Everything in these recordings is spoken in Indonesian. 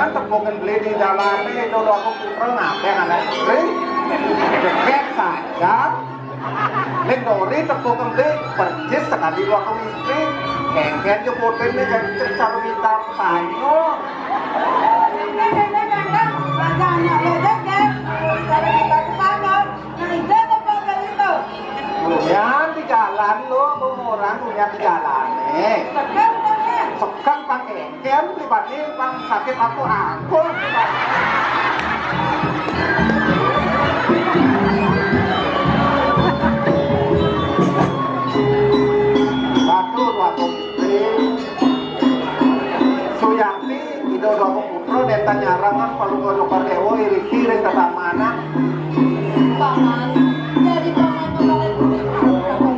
Tepungan beli di jalannya itu aku putra ngapain anak istri deket saja Lendori tepungan beli percis sekali aku istri kengken jemputin ini jadi cerita kita panyo lumayan di jalan lo orang punya di jalan nih sekarang pakai engkel dibanding bang sakit aku angkul waktu istri Suyati itu dua putro dan tanyarangan palu golokar dewo iriki dan kata mana paman dari paman kemarin paman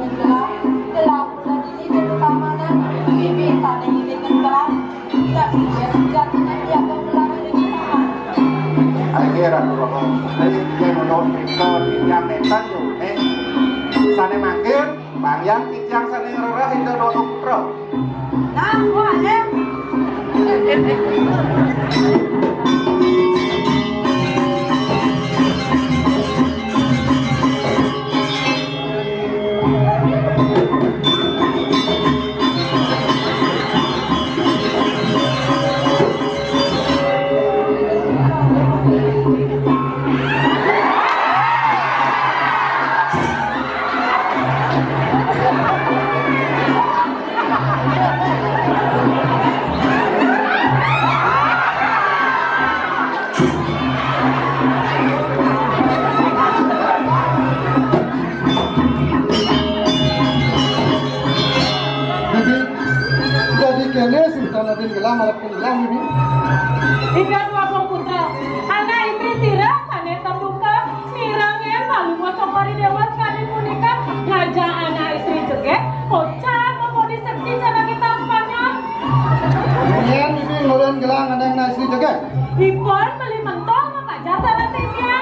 gelap bulan ini dari pamanan bibi sana ini gelap tidak dia sejatinya dia kebenaran ini paman akhirnya dulu jadi dia menurut itu yang netan juga sana makin bang yang kijang sana ngerah itu dua putro nah wajib Ikan wabong putra, anak istri sirah, sana terbuka, sirangnya malu mau sopari dewas kali punika, ngajak anak istri juga, kocak mau diseksi cara kita Spanyol. Iya, ini ngulun gelang anak istri juga. Ipon beli mentol maka jasa nantinya.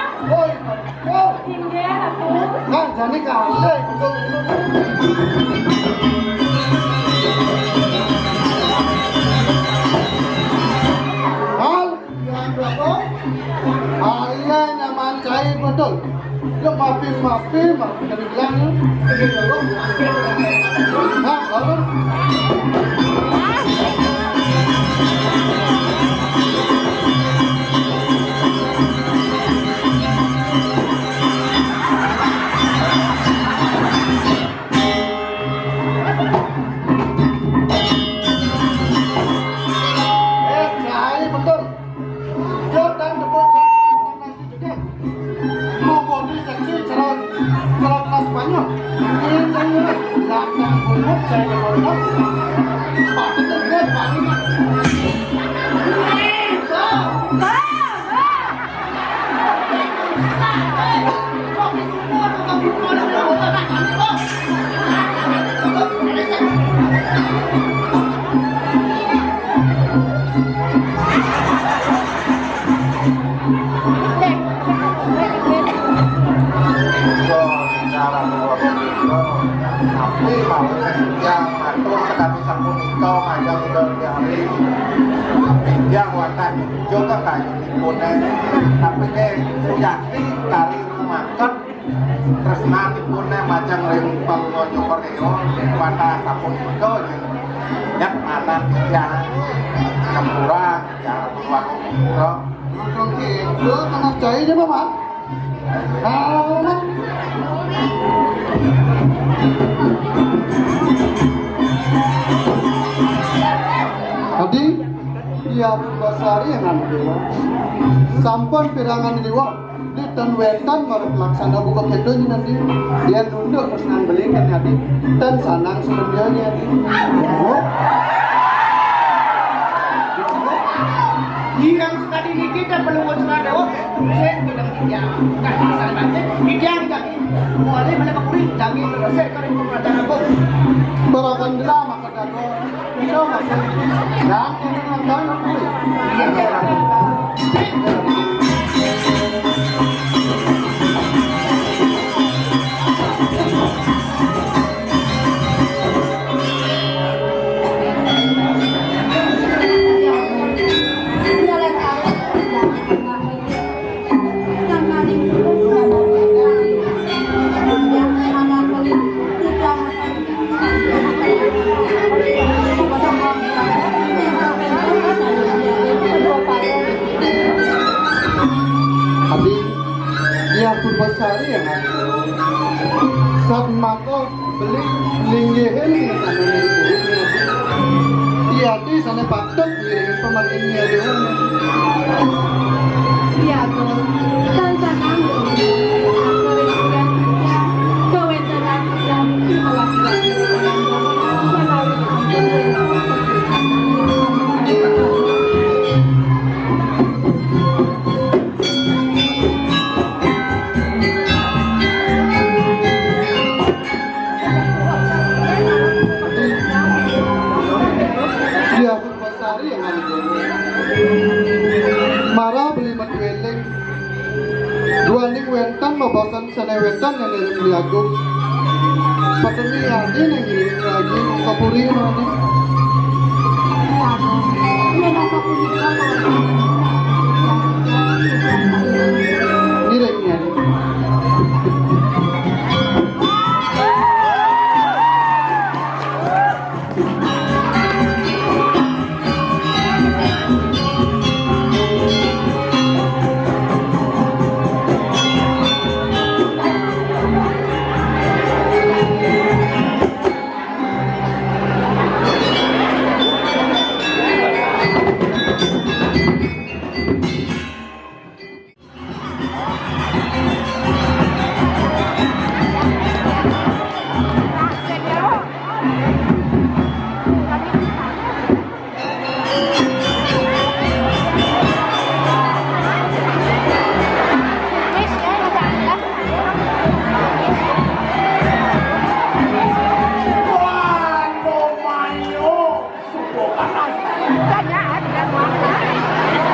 Oh, tinggi aku. nah jadi kali. Ayah nyaman cair betul. Lu maafin dari gelangnya. Nah, lalu. yang watak juga kayu tipunan tapi deh Suyati kali makan terus nanti punya macam rempang ngojo koreo watak kapun itu yang mana yang campura yang keluar umroh itu anak cahaya aja Pak. Tadi dia basari yang dewa. Sampun pirangan dewa di tan wetan marut laksana buka kedonya nanti dia nunduk terus nang belikan tadi dan sanang sebenarnya yang tadi ini kita perlu mencoba dewa saya bilang dia kasih misalnya dia kaki mulai mana kapuri jangan terus kering pemerataan aku berakan lama kata aku itu masih dan ini nonton Purbasari yang ada. Saat mako beli linggihin di sana iya di sana patut ngiringin pemakinnya doang. Iya, Go. Dan sana aku rindukan kewenangan yang melakukan melalui Iya Purbasari yang ada. Marah beli mendueling duaning wentan mabasan sana wentan yang dari Beliagung pateni adi yang ngiring lagi kapuri nani ngiring ya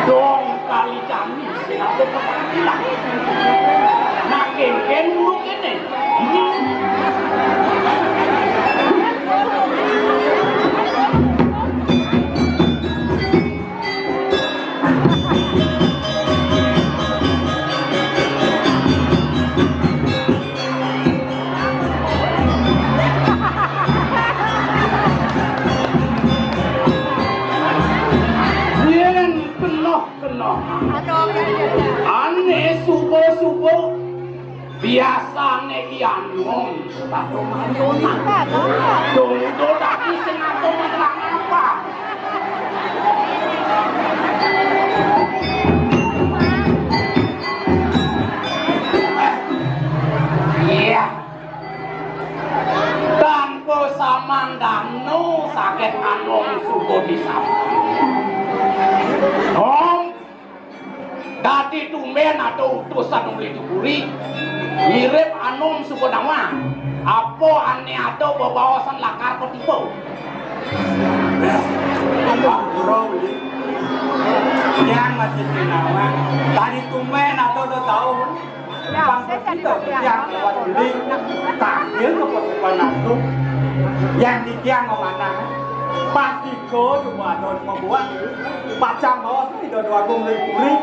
dong kali kami senate pengadilan nak ken dulu kene kena aneh subuh biasa neki anon tato manona do daki senato menerang apa iya tanpa samandano sakit anon subuh disamping dati tumben atau utusan oleh dukuri mirip anom suku nama apa aneh atau bawasan lakar petipo bro yang masih kenawan tadi tumben atau udah tahu bangsa kita yang lewat diri takdir keputusan aku yang ditiang kemana pasti kau cuma don membuat pacang bawah itu dua gumri guri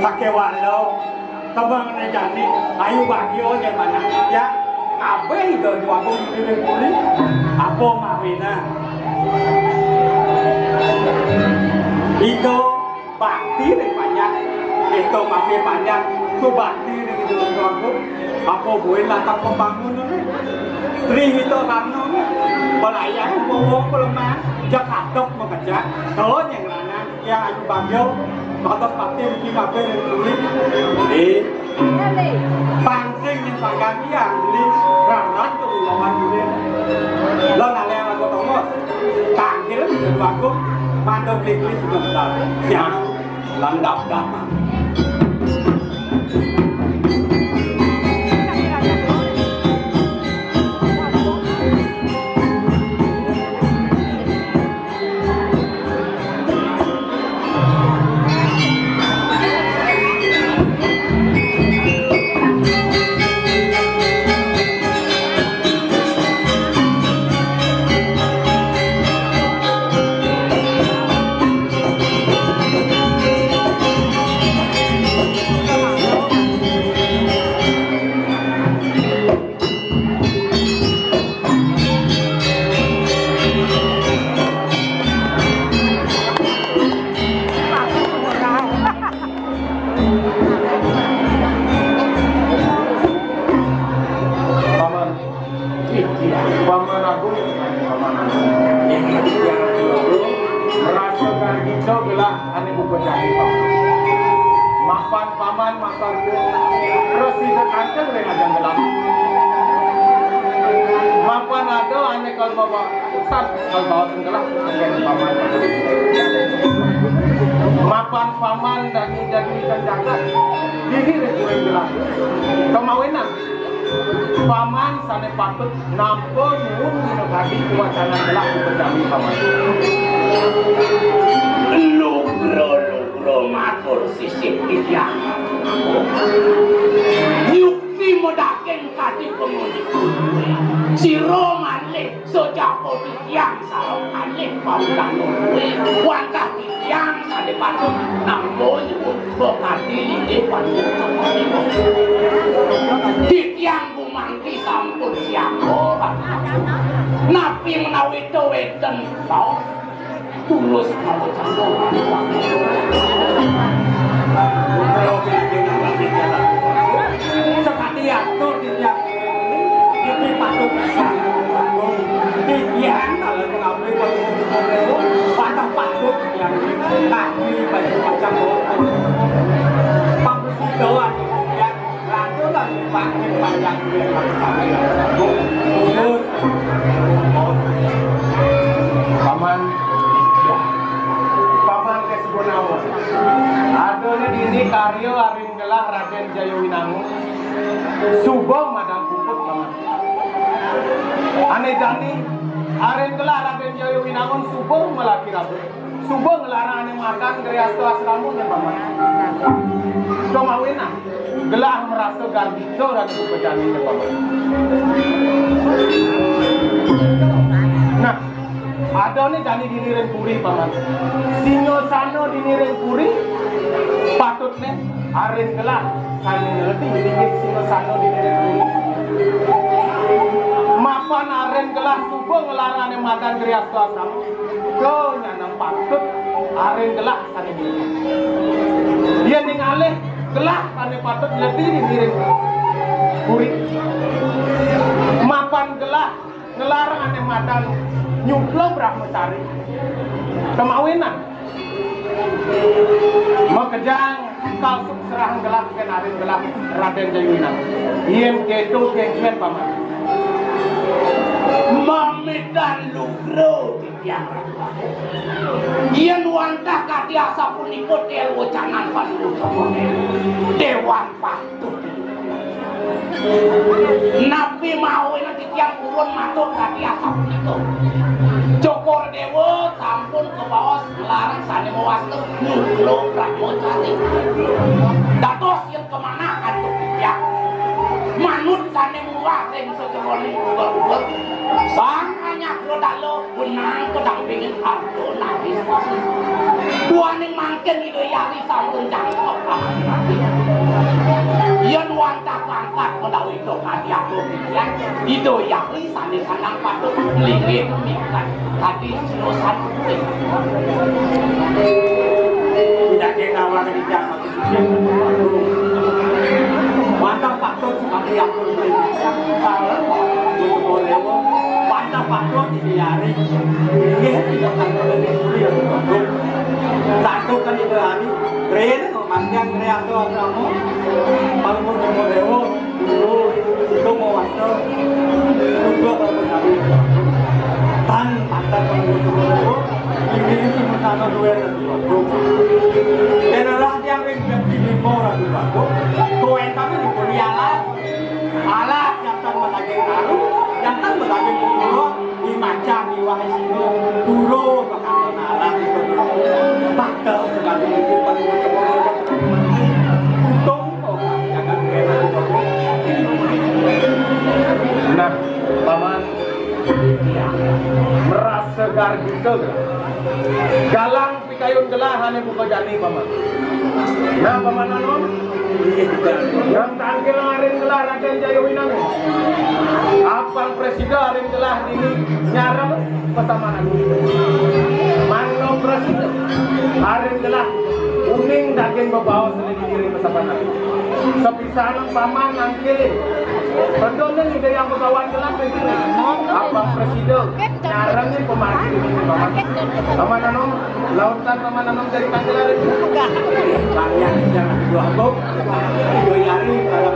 pakai walau kebang nejani ayu bagio yang mana ya apa itu dua gumri guri apa mawina itu bakti dari banyak itu masih banyak tu bakti dari dua gumri apa boleh latar pembangunan ring itu karena pelayang bawa pelemah Jakarta bekerja kalau yang mana yang ayu bagio kotor pasti mungkin apa yang tulis di pangsing yang panggang yang di rarat tuh lawan juga lo nale yang aku tahu tangkil di bagus mandor klik sebentar yang landap damai apa presiden aja udah ngajang gelap. Mapan ada hanya kalau bawa pusat kalau bawa tenggelam dengan paman. Mapan paman dan jadi jagat diri rekureng gelap. Kemawinan paman sane patut nampo nyuwun minogadi wacana gelap berjami paman. Lugro matur sisip piyang. Yukti modaken kati pemudi. Si Roman le sojako piyang sarong ale paulang nuwe. Wangka piyang sane patut nampo nyuwun bokati di patut. Tiyang bumangki sampun siako. Napi menawi to weten tau tulus mau canggung. Kalau bikin apa sekali atur tidak ini patut sanggung. Tiang kalau mengambil patah patut yang kaki baju macam bagus doang yang lalu kan dipakai panjang paman paman Kesebonawan adanya dini karyo aring gelah Raden Jayawinangun subong madang kuput paman ane jani aring gelah Raden Jayawinangun subong melaki rabu subong ngelarang ane makan geriasto asramu dan paman Tomawina gelah merasa gardito dan kupejani dan paman. Nah ada nih jani diniren puri paman sinyo sano diniren puri patut nih aren gelah sani ngerti dikit sinyo sano diniren puri mapan aren gelah subuh ngelarang yang makan geriasto asam ke nyanang patut aren gelah sani diniren dia ningalih gelah sani patut lebih diniren puri mapan gelah ngelarang ane madan nyuplong brahmacari kemawinan makejang kalsuk serang gelap kenarin gelap Raden Jayawinangun iem ketu kengken paman Mamidan lugro tiang yen wantah katiasa punipun ilmu canan panutup dewan patut napi mau nanti tiang urun matur katiasa punipun Cokor Dewa sampun ke bawah melarang sane mewastu nyulo brahmacari dados yen kemana antuk tiang manut sane muwah sing secerone ubur-ubur sang hanya krodalo benang kedampingin harto nabis duaning mangken itu yari sampun jangkok yen wantah pangkat kedawi itu kadiaku pikiran itu yari sane sanang patut lingin mikat tadi sinusan tidak kena orang bijak makin bijak wantah patut sebagai yang berbeda untuk olewo wantah patut diari ini tidak akan lebih sulit untuk satu kan itu hari keren memandang kreatif kamu kalau mau olewo dulu itu mau waktu juga berpengaruh tan mantan olewo ini sementara dua dan orang yang di bawah itu bagus koen kami di Korea alat yang kan menagih baru yang kan menagih dulu di macam di wahai sini dulu bahkan alat itu bakal sekali itu untung kok jangan kena nah paman merasa gargito galang pikayun gelahan yang buka jani paman nah paman anon yang tangkil ngarin gelah Raden Jayawinangun apal presiden ngarin gelah ini nyarang pesamanan mano presiden ngarin gelah uning daging bebawa selagi diri pesamanan Sepisahan paman nangkil. Betul nih ide yang begawan gelap itu. Abang Presiden nyarang nih pemarkir ini paman. Paman Anom, lautan paman Anom dari Tanggerang itu. Kalian jangan dua bok, dua hari dalam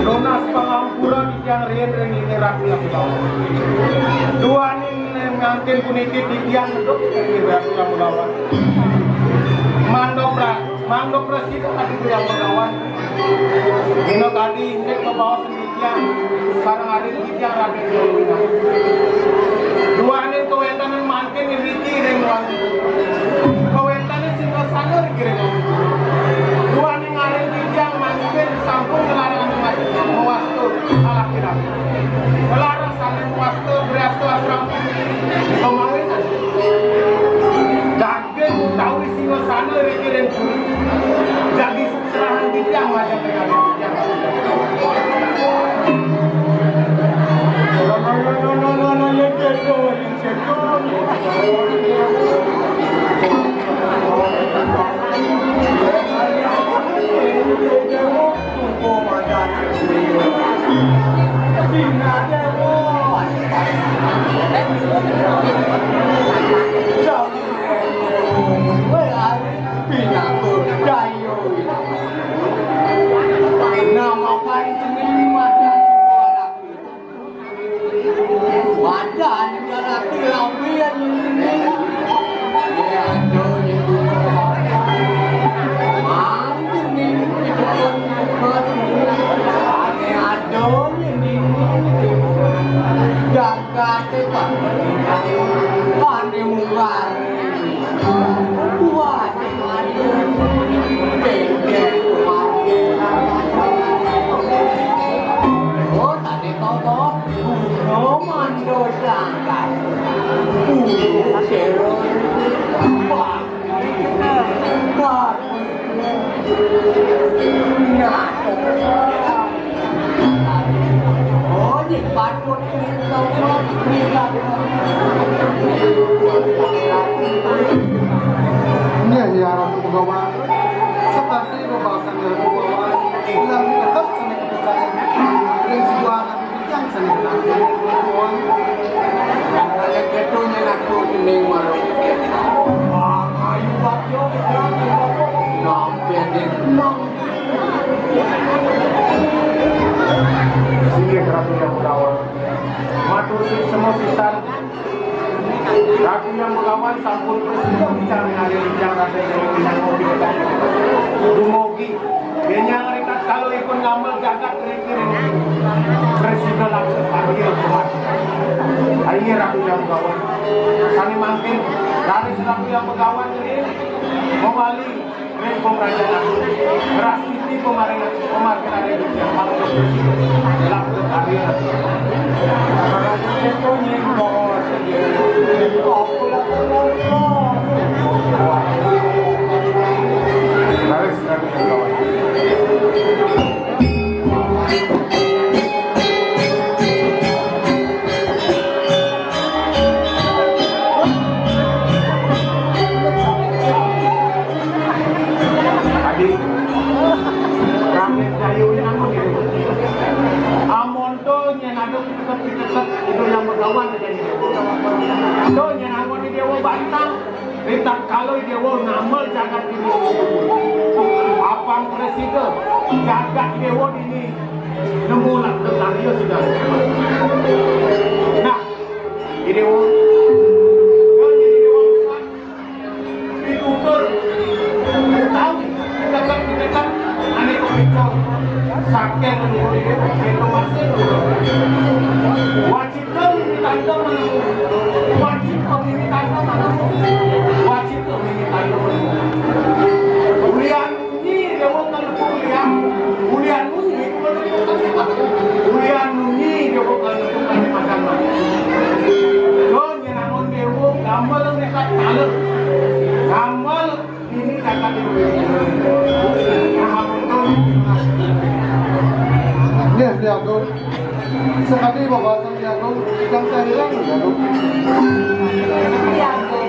Lunas pengampuran yang rian ini rapi yang melawan. Dua nih ngantin kunikit di tiang itu ini rapi yang melawan. Mandok presiden tadi itu yang melawan. Mino tadi indek ke bawah sendirian. Sekarang hari ini yang rapi yang melawan. Dua nih kewentan yang makin iriti yang melawan. Kewentan yang singgah sana dikirim. Dua nih ngarin yang makin sampung kelarangan mewastu ala kira. Melarang saling mewastu berastu asram pemawinan. Daging tahu isi sana dikirim pun. Jadi serahan dijang macam dengan dijang. Ini ya Ratu Begawan, seperti pembahasan dari Begawan, yang tetap seni kebijakan dan sebuah kebijakan seni kebijakan. Ada ketunya aku ini malu. Ayu bakyo, nampe denang. Sini Ratu yang Begawan. Matur semua pisan. Ratu yang Begawan sampun presiden bicara hari yang ada yang mobil tadi. Dumogi. Dia ngerikat kalau ikut ngambil jagat kira-kira presiden langsung panggil kuat. Akhirnya Ratu yang Begawan. Kami mangkin dari Ratu yang Begawan ini mewali rek pemerataan beras ini kemarin ada yang paling dalam berkarya itu nyengkol Amon to nyenado kita itu yang berkawan dengan dia. To nyenangon dia wo bantang, ritak kalau dia wo namal jagat ini. Apang presiden jagat dia wo ini nemu lah tentang dia sudah. Nah, ini wo kita ane komito sakit itu masih wajib tanda wajib kuliah ini dia mau kuliah ini dia mau makan don yang namun dia mau gambar nekat talent gambar ini kata Nih, Diago. Sekali pembahasan Diago yang saya bilang Diago. Diago.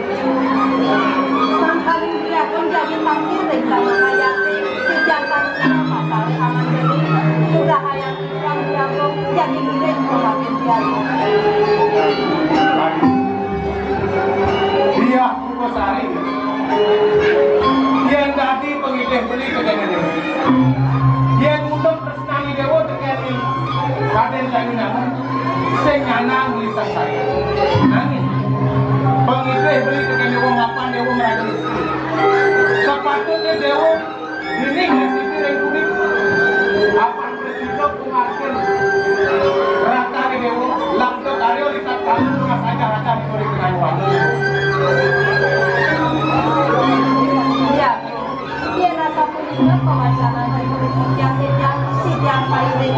Sampai Diago jadi tampil rencana hayati sejak masalah aman jadi sudah hayati orang Diago jadi milik orang Diago. Dia Purwosari. Dia tadi pengideh beli dengan dia. Dia ngundang Tresnani Dewo tekeni Raden Jayunama sing nyanang lisan saya. Nangis. Pengideh beli tekeni wong mapan Dewo meragil istri. Sepatutnya Dewo ini resiki republik. Apan presiden pengakin rata Dewo laptop Aryo lipat kalu rumah saja raja di Korea Kenaiwan. Dia rasa punya pemasaran republik yang paling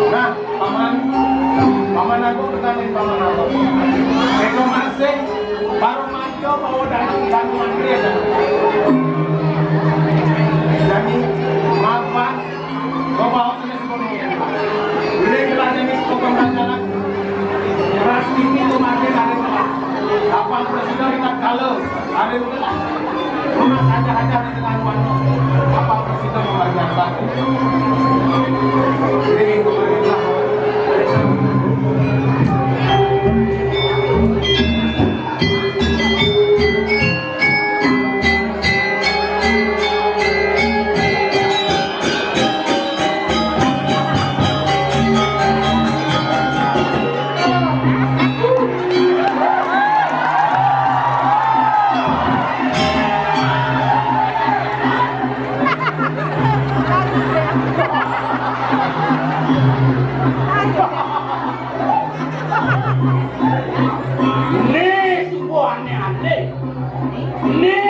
Nah, paman aku bertanya paman aku. Itu masih baru manco bawa dan mantri ya. Jadi maafan, kau bawa sini sepenuhnya. Ini kita jadi pembangunan. Ras ini tu makin ada telah. Apa presiden kita kalau ada telah. Rumah saja di tengah wanita. Apa presiden membagian batu. Ini pemerintah. Ini sebuah aneh-aneh. Ini